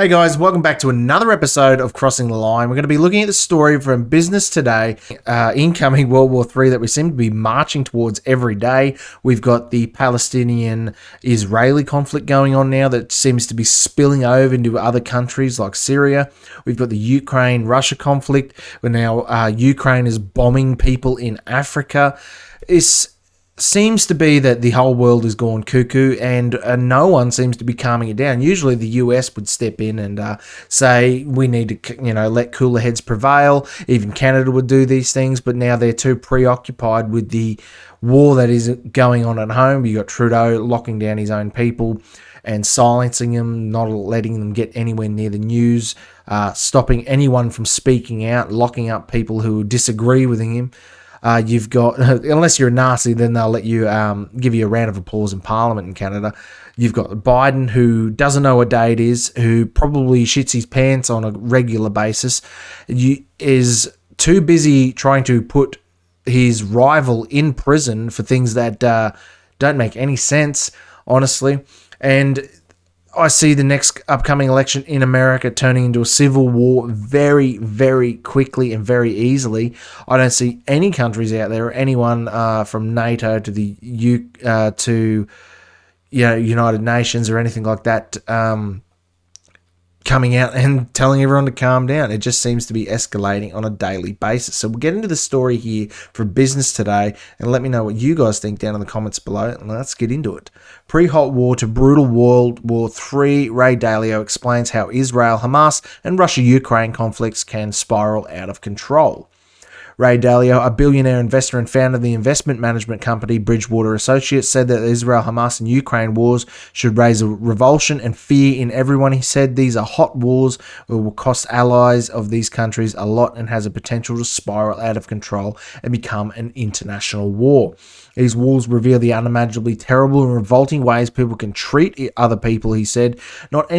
Hey guys, welcome back to another episode of Crossing the Line. We're going to be looking at the story from Business Today, incoming World War III that we seem to be marching towards every day. We've got the Palestinian-Israeli conflict going on now that seems to be spilling over into other countries like Syria. We've got the Ukraine-Russia conflict, where now Ukraine is bombing people in Africa. Seems to be that the whole world has gone cuckoo and no one seems to be calming it down. Usually the US would step in and say we need to, let cooler heads prevail. Even Canada would do these things, but now they're too preoccupied with the war that is going on at home. You got Trudeau locking down his own people and silencing them, not letting them get anywhere near the news, stopping anyone from speaking out, locking up people who disagree with him. You've got, unless you're a Nazi, then they'll let you give you a round of applause in Parliament in Canada. You've got Biden, who doesn't know what day it is, who probably shits his pants on a regular basis, is too busy trying to put his rival in prison for things that don't make any sense, honestly. And I see the next upcoming election in America turning into a civil war very, very quickly and very easily. I don't see any countries out there, or anyone from NATO to the United Nations or anything like that, coming out and telling everyone to calm down. It just seems to be escalating on a daily basis. So we'll get into the story here for Business Today and let me know what you guys think down in the comments below. And let's get into it. Pre-hot war to brutal World War III, Ray Dalio explains how Israel, Hamas, and Russia-Ukraine conflicts can spiral out of control. Ray Dalio, a billionaire investor and founder of the investment management company Bridgewater Associates, said that the Israel, Hamas, and Ukraine wars should raise a revulsion and fear in everyone. He said these are hot wars that will cost allies of these countries a lot and has a potential to spiral out of control and become an international war. These wars reveal the unimaginably terrible and revolting ways people can treat other people, he said. Not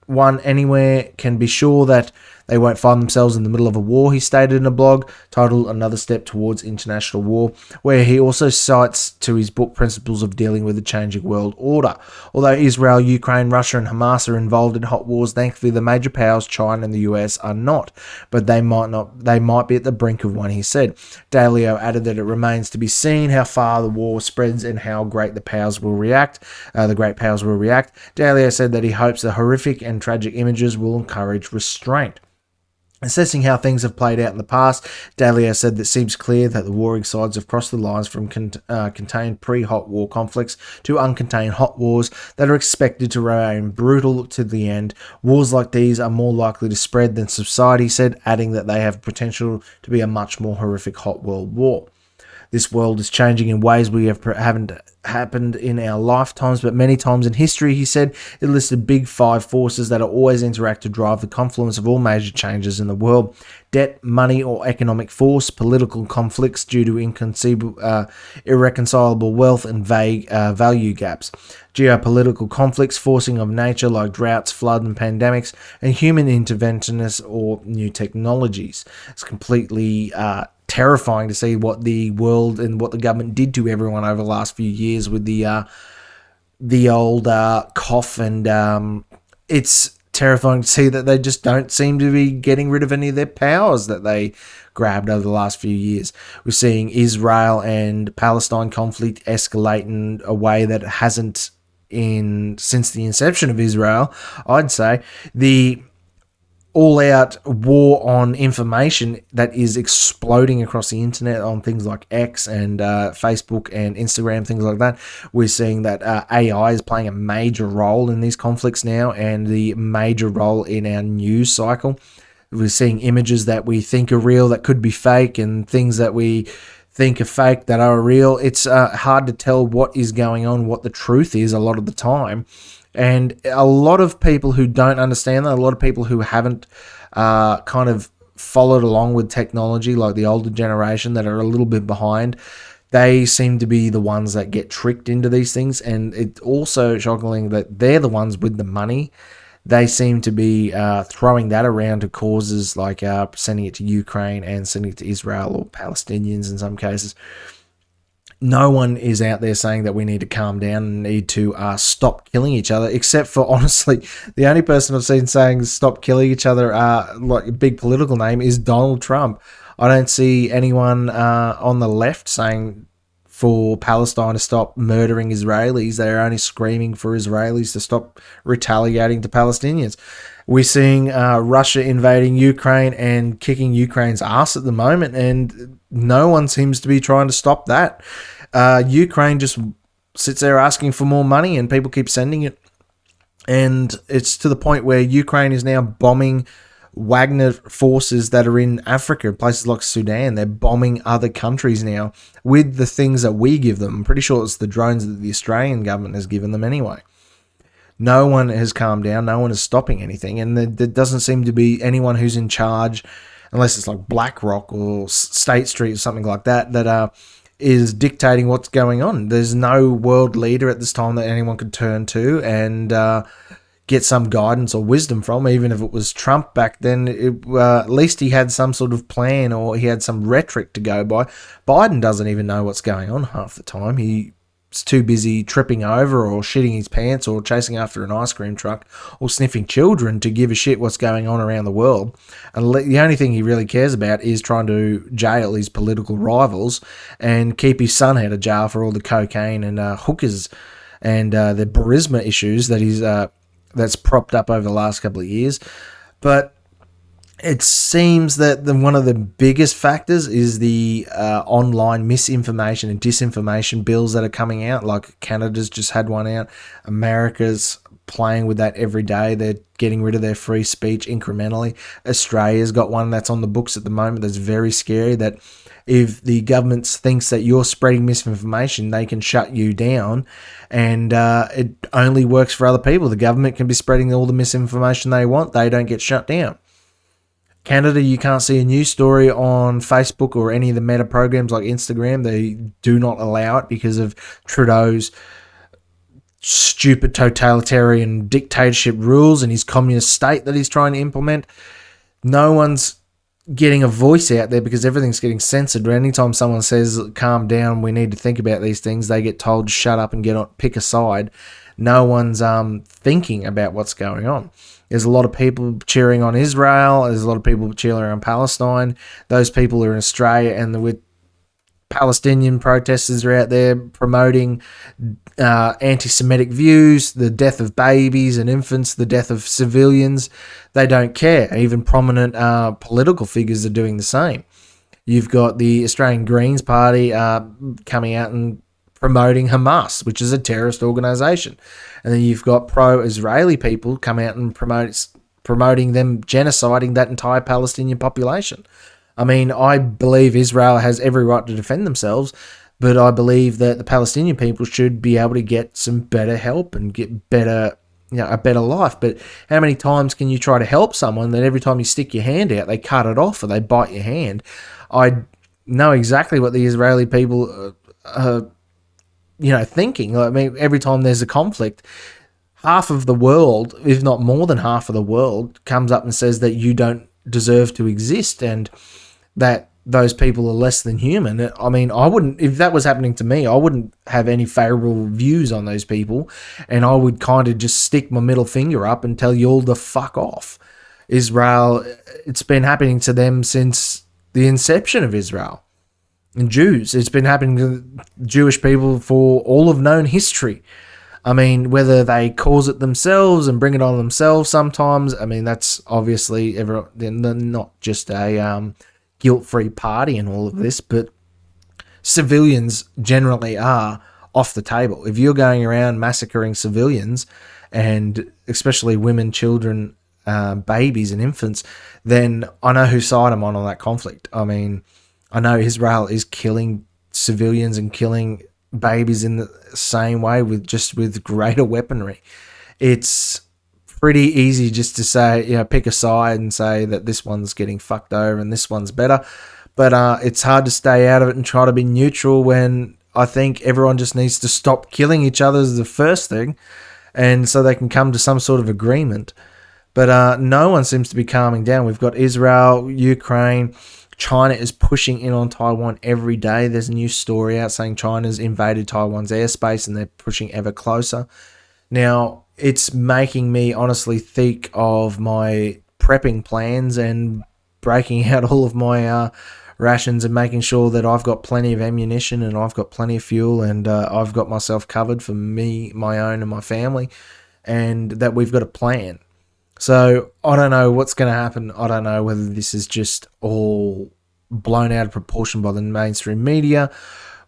one anywhere can be sure that they won't find themselves in the middle of a war, he stated in a blog titled Another Step Towards International War, where he also cites to his book Principles of Dealing with the Changing World Order. Although Israel, Ukraine, Russia and Hamas are involved in hot wars, thankfully the major powers, China and the US, are not. But they might be at the brink of one, he said. Dalio added that it remains to be seen how far the war spreads and how great the powers will react. Dalio said that he hopes the horrific and tragic images will encourage restraint. Assessing how things have played out in the past, Dalio said that it seems clear that the warring sides have crossed the lines from contained pre-hot war conflicts to uncontained hot wars that are expected to remain brutal to the end. Wars like these are more likely to spread than subside, he said, adding that they have potential to be a much more horrific hot world war. This world is changing in ways we haven't happened in our lifetimes, but many times in history, he said. It listed big five forces that always interact to drive the confluence of all major changes in the world: debt, money or economic force, political conflicts due to irreconcilable wealth and vague value gaps, geopolitical conflicts, forcing of nature like droughts, flood and pandemics, and human interventionists or new technologies. It's completely terrifying to see what the world and what the government did to everyone over the last few years with the old cough, and it's terrifying to see that they just don't seem to be getting rid of any of their powers that they grabbed over the last few years. We're seeing Israel and Palestine conflict escalate in a way that it hasn't since the inception of Israel. I'd say the all-out war on information that is exploding across the internet on things like X and Facebook and Instagram, things like that. We're seeing that AI is playing a major role in these conflicts now, and the major role in our news cycle. We're seeing images that we think are real that could be fake, and things that we think are fake that are real. It's hard to tell what is going on, what the truth is a lot of the time. And a lot of people who don't understand that, a lot of people who haven't kind of followed along with technology, like the older generation that are a little bit behind, they seem to be the ones that get tricked into these things. And it's also shocking that they're the ones with the money. They seem to be throwing that around to causes like sending it to Ukraine and sending it to Israel or Palestinians in some cases. No one is out there saying that we need to calm down and need to stop killing each other, except for, honestly, the only person I've seen saying stop killing each other, like a big political name, is Donald Trump. I don't see anyone on the left saying for Palestine to stop murdering Israelis. They're only screaming for Israelis to stop retaliating to Palestinians. We're seeing Russia invading Ukraine and kicking Ukraine's ass at the moment, and no one seems to be trying to stop that. Ukraine just sits there asking for more money, and people keep sending it. And it's to the point where Ukraine is now bombing Wagner forces that are in Africa, places like Sudan. They're bombing other countries now with the things that we give them. I'm pretty sure it's the drones that the Australian government has given them anyway. No one has calmed down. No one is stopping anything. And there doesn't seem to be anyone who's in charge, unless it's like BlackRock or State Street or something like that, that is dictating what's going on. There's no world leader at this time that anyone could turn to and get some guidance or wisdom from. Even if it was Trump back then, at least he had some sort of plan or he had some rhetoric to go by. Biden doesn't even know what's going on half the time. He's too busy tripping over or shitting his pants or chasing after an ice cream truck or sniffing children to give a shit what's going on around the world. And the only thing he really cares about is trying to jail his political rivals and keep his son out of jail for all the cocaine and hookers and the Burisma issues that he's that's propped up over the last couple of years. But it seems that one of the biggest factors is the online misinformation and disinformation bills that are coming out. Like Canada's just had one out. America's playing with that every day. They're getting rid of their free speech incrementally. Australia's got one that's on the books at the moment that's very scary, that if the government thinks that you're spreading misinformation, they can shut you down, and it only works for other people. The government can be spreading all the misinformation they want. They don't get shut down. Canada, you can't see a news story on Facebook or any of the meta programs like Instagram. They do not allow it because of Trudeau's stupid totalitarian dictatorship rules and his communist state that he's trying to implement. No one's getting a voice out there because everything's getting censored. Anytime someone says, calm down, we need to think about these things, they get told, shut up and pick a side. No one's thinking about what's going on. There's a lot of people cheering on Israel. There's a lot of people cheering on Palestine. Those people are in Australia, and with Palestinian protesters are out there promoting anti-Semitic views, the death of babies and infants, the death of civilians. They don't care. Even prominent political figures are doing the same. You've got the Australian Greens Party coming out and promoting Hamas, which is a terrorist organisation. And then you've got pro-Israeli people come out and promoting them genociding that entire Palestinian population. I mean, I believe Israel has every right to defend themselves, but I believe that the Palestinian people should be able to get some better help and get better, a better life. But how many times can you try to help someone that every time you stick your hand out, they cut it off or they bite your hand? I know exactly what the Israeli people are thinking. I mean, every time there's a conflict, half of the world, if not more than half of the world, comes up and says that you don't deserve to exist and that those people are less than human. I mean, if that was happening to me, I wouldn't have any favorable views on those people, and I would kind of just stick my middle finger up and tell you all to fuck off. Israel, it's been happening to them since the inception of Israel. And Jews, it's been happening to Jewish people for all of known history. I mean, whether they cause it themselves and bring it on themselves sometimes, I mean, that's obviously they're not just a guilt-free party in all of this, but civilians generally are off the table. If you're going around massacring civilians, and especially women, children, babies and infants, then I know whose side I'm on that conflict. I mean, I know Israel is killing civilians and killing babies in the same way with greater weaponry. It's pretty easy just to say, pick a side and say that this one's getting fucked over and this one's better. But it's hard to stay out of it and try to be neutral when I think everyone just needs to stop killing each other is the first thing, and so they can come to some sort of agreement. But no one seems to be calming down. We've got Israel, Ukraine, China is pushing in on Taiwan every day. There's a new story out saying China's invaded Taiwan's airspace and they're pushing ever closer. Now, it's making me honestly think of my prepping plans and breaking out all of my rations and making sure that I've got plenty of ammunition and I've got plenty of fuel and I've got myself covered for me, my own, and my family, and that we've got a plan. So I don't know what's going to happen. I don't know whether this is just all blown out of proportion by the mainstream media,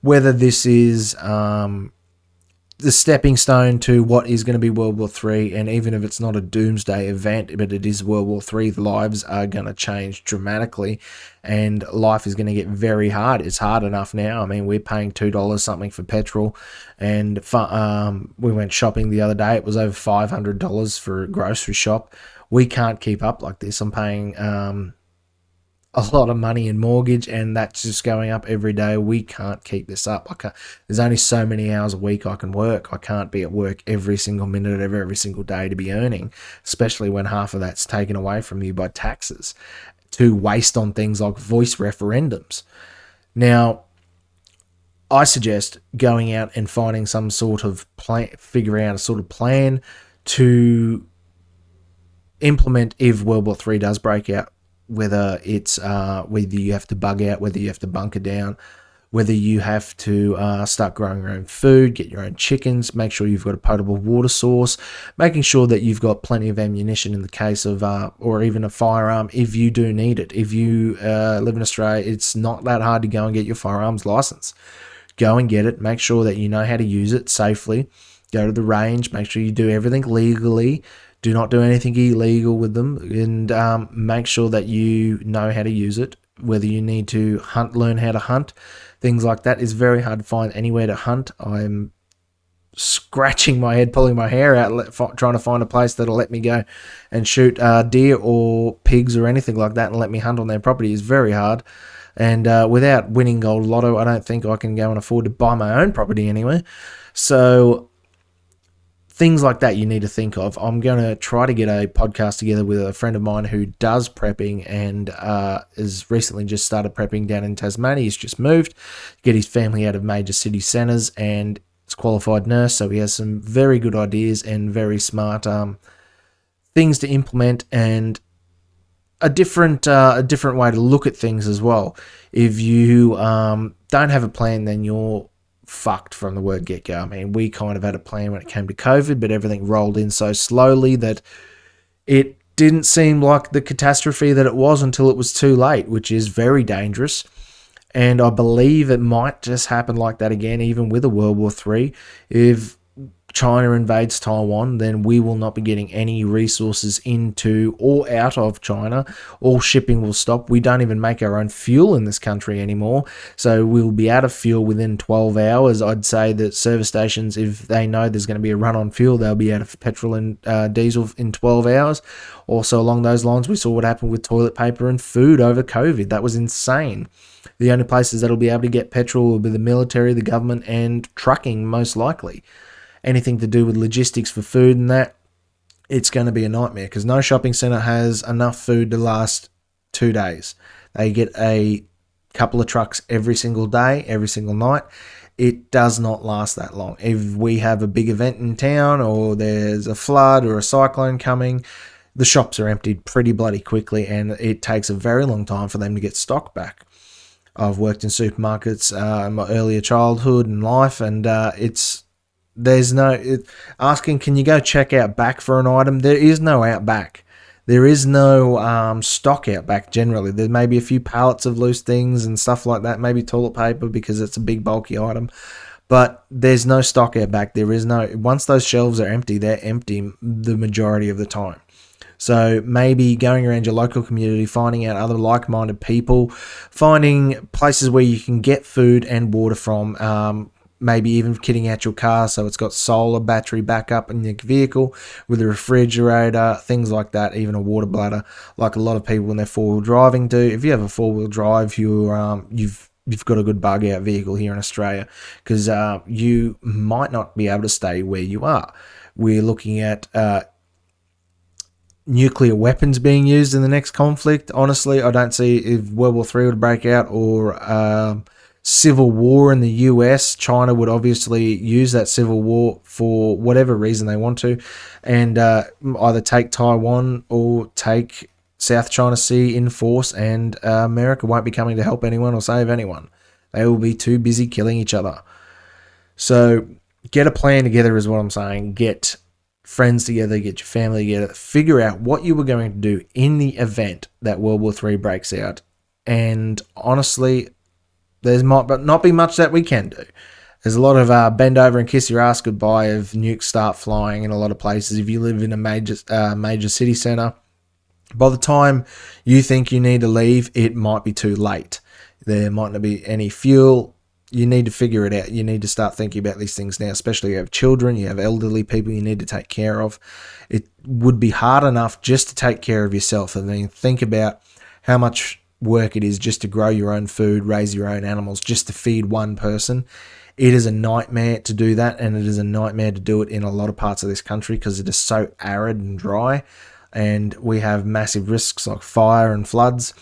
whether this is the stepping stone to what is going to be World War III, and even if it's not a doomsday event, but it is World War III, the lives are going to change dramatically, and life is going to get very hard. It's hard enough now. I mean, we're paying $2 something for petrol, and we went shopping the other day. It was over $500 for a grocery shop. We can't keep up like this. I'm paying a lot of money in mortgage, and that's just going up every day. We can't keep this up. There's only so many hours a week I can work. I can't be at work every single minute of every single day to be earning, especially when half of that's taken away from you by taxes to waste on things like voice referendums. Now, I suggest going out and finding some sort of plan, figuring out a sort of plan to implement if World War III does break out. Whether it's whether you have to bug out, whether you have to bunker down, whether you have to start growing your own food, get your own chickens, make sure you've got a potable water source, making sure that you've got plenty of ammunition in the case of, or even a firearm if you do need it. If you live in Australia, it's not that hard to go and get your firearms license. Go and get it. Make sure that you know how to use it safely. Go to the range. Make sure you do everything legally. Do not do anything illegal with them, and make sure that you know how to use it. Whether you need to learn how to hunt, things like that. Is very hard to find anywhere to hunt. I'm scratching my head, pulling my hair out, trying to find a place that'll let me go and shoot deer or pigs or anything like that and let me hunt on their property is very hard. And without winning gold lotto, I don't think I can go and afford to buy my own property anywhere. So things like that you need to think of. I'm going to try to get a podcast together with a friend of mine who does prepping and has recently just started prepping down in Tasmania. He's just moved to get his family out of major city centres, and is a qualified nurse, so he has some very good ideas and very smart things to implement, and a different way to look at things as well. If you don't have a plan, then you're fucked from the word get-go. I mean, we kind of had a plan when it came to COVID, but everything rolled in so slowly that it didn't seem like the catastrophe that it was until it was too late, which is very dangerous. And I believe it might just happen like that again, even with a World War III. If China invades Taiwan, then we will not be getting any resources into or out of China. All shipping will stop. We don't even make our own fuel in this country anymore, so we'll be out of fuel within 12 hours. I'd say that service stations, if they know there's going to be a run on fuel, they'll be out of petrol and diesel in 12 hours. Also along those lines, we saw what happened with toilet paper and food over COVID. That was insane. The only places that'll be able to get petrol will be the military, the government, and trucking, most likely. Anything to do with logistics for food and that, it's going to be a nightmare because no shopping centre has enough food to last 2 days. They get a couple of trucks every single day, every single night. It does not last that long. If we have a big event in town or there's a flood or a cyclone coming, the shops are emptied pretty bloody quickly, and it takes a very long time for them to get stock back. I've worked in supermarkets in my earlier childhood and life, and asking, can you go check out back for an item? There is no out back. There is no stock out back generally. There may be a few pallets of loose things and stuff like that, maybe toilet paper because it's a big bulky item, but there's no stock out back. There is no, once those shelves are empty, they're empty the majority of the time. So maybe going around your local community, finding out other like-minded people, finding places where you can get food and water from, maybe even kitting out your car so it's got solar battery backup in your vehicle with a refrigerator, things like that, even a water bladder, like a lot of people when they're four-wheel driving do. If you have a four-wheel drive, you've got a good bug-out vehicle here in Australia because you might not be able to stay where you are. We're looking at nuclear weapons being used in the next conflict. Honestly, I don't see if World War III would break out or civil war in the US. China would obviously use that civil war for whatever reason they want to, and either take Taiwan or take South China Sea in force, and America won't be coming to help anyone or save anyone. They will be too busy killing each other. So get a plan together is what I'm saying. Get friends together, get your family together, figure out what you were going to do in the event that World War III breaks out. And honestly, there might not be much that we can do. There's a lot of bend over and kiss your ass goodbye of nukes start flying in a lot of places. If you live in a major city center, by the time you think you need to leave, it might be too late. There might not be any fuel. You need to figure it out. You need to start thinking about these things now, especially you have children, you have elderly people you need to take care of. It would be hard enough just to take care of yourself. I mean, think about how much work it is just to grow your own food, raise your own animals, just to feed one person. It is a nightmare to do that, and it is a nightmare to do it in a lot of parts of this country because it is so arid and dry, and we have massive risks like fire and floods.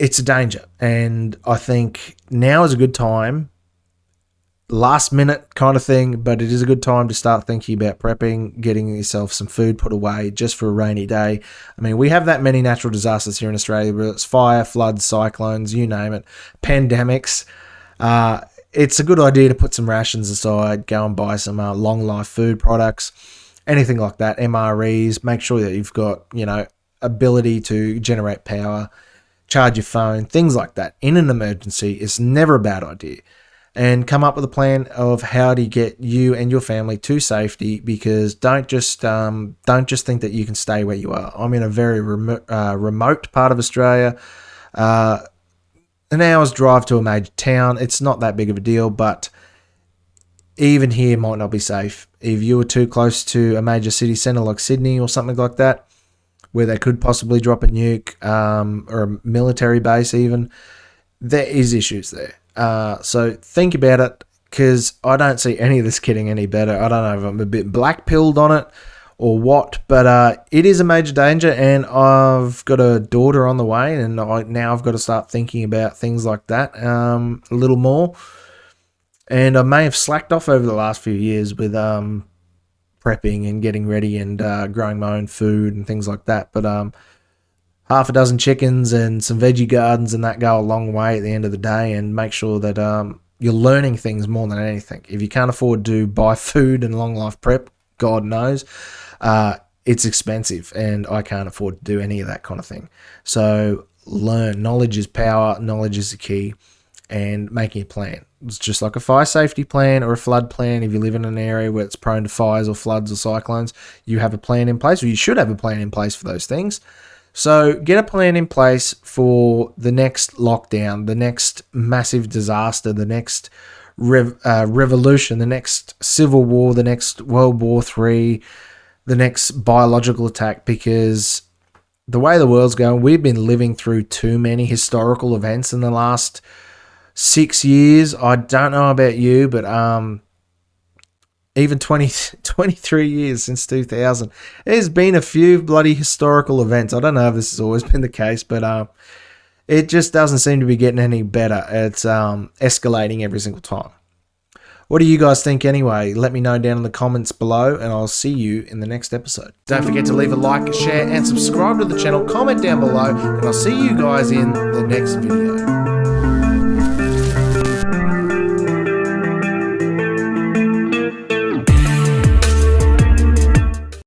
It's a danger, and I think now is a good time, last minute kind of thing, but it is a good time to start thinking about prepping, getting yourself some food put away just for a rainy day. I mean, we have that many natural disasters here in Australia, whether it's fire, floods, cyclones, you name it, pandemics. It's a good idea to put some rations aside, go and buy some long life food products, anything like that, MREs. Make sure that you've got, ability to generate power, charge your phone, things like that. In an emergency, it's never a bad idea. And come up with a plan of how to get you and your family to safety, because don't just think that you can stay where you are. I'm in a very remote part of Australia. An hour's drive to a major town. It's not that big of a deal, but even here might not be safe. If you were too close to a major city centre like Sydney or something like that, where they could possibly drop a nuke, or a military base even, there is issues there. So think about it, because I don't see any of this getting any better. I don't know if I'm a bit black-pilled on it or what, but it is a major danger, and I've got a daughter on the way, and now I've got to start thinking about things like that a little more. And I may have slacked off over the last few years with prepping and getting ready and growing my own food and things like that. But half a dozen chickens and some veggie gardens and that go a long way at the end of the day, and make sure that you're learning things more than anything. If you can't afford to buy food and long life prep, God knows, it's expensive, and I can't afford to do any of that kind of thing. So learn. Knowledge is power. Knowledge is the key. And making a plan. It's just like a fire safety plan or a flood plan. If you live in an area where it's prone to fires or floods or cyclones, you have a plan in place, or you should have a plan in place for those things. So get a plan in place for the next lockdown, the next massive disaster, the next revolution, the next civil war, the next World War III, the next biological attack, because the way the world's going, we've been living through too many historical events in the last 6 years. I don't know about you, but even 23 years since 2000, there's been a few bloody historical events. I don't know if this has always been the case, but it just doesn't seem to be getting any better. It's escalating every single time. What do you guys think anyway? Let me know down in the comments below, and I'll see you in the next episode. Don't forget to leave a like, share, and subscribe to the channel. Comment down below, and I'll see you guys in the next video.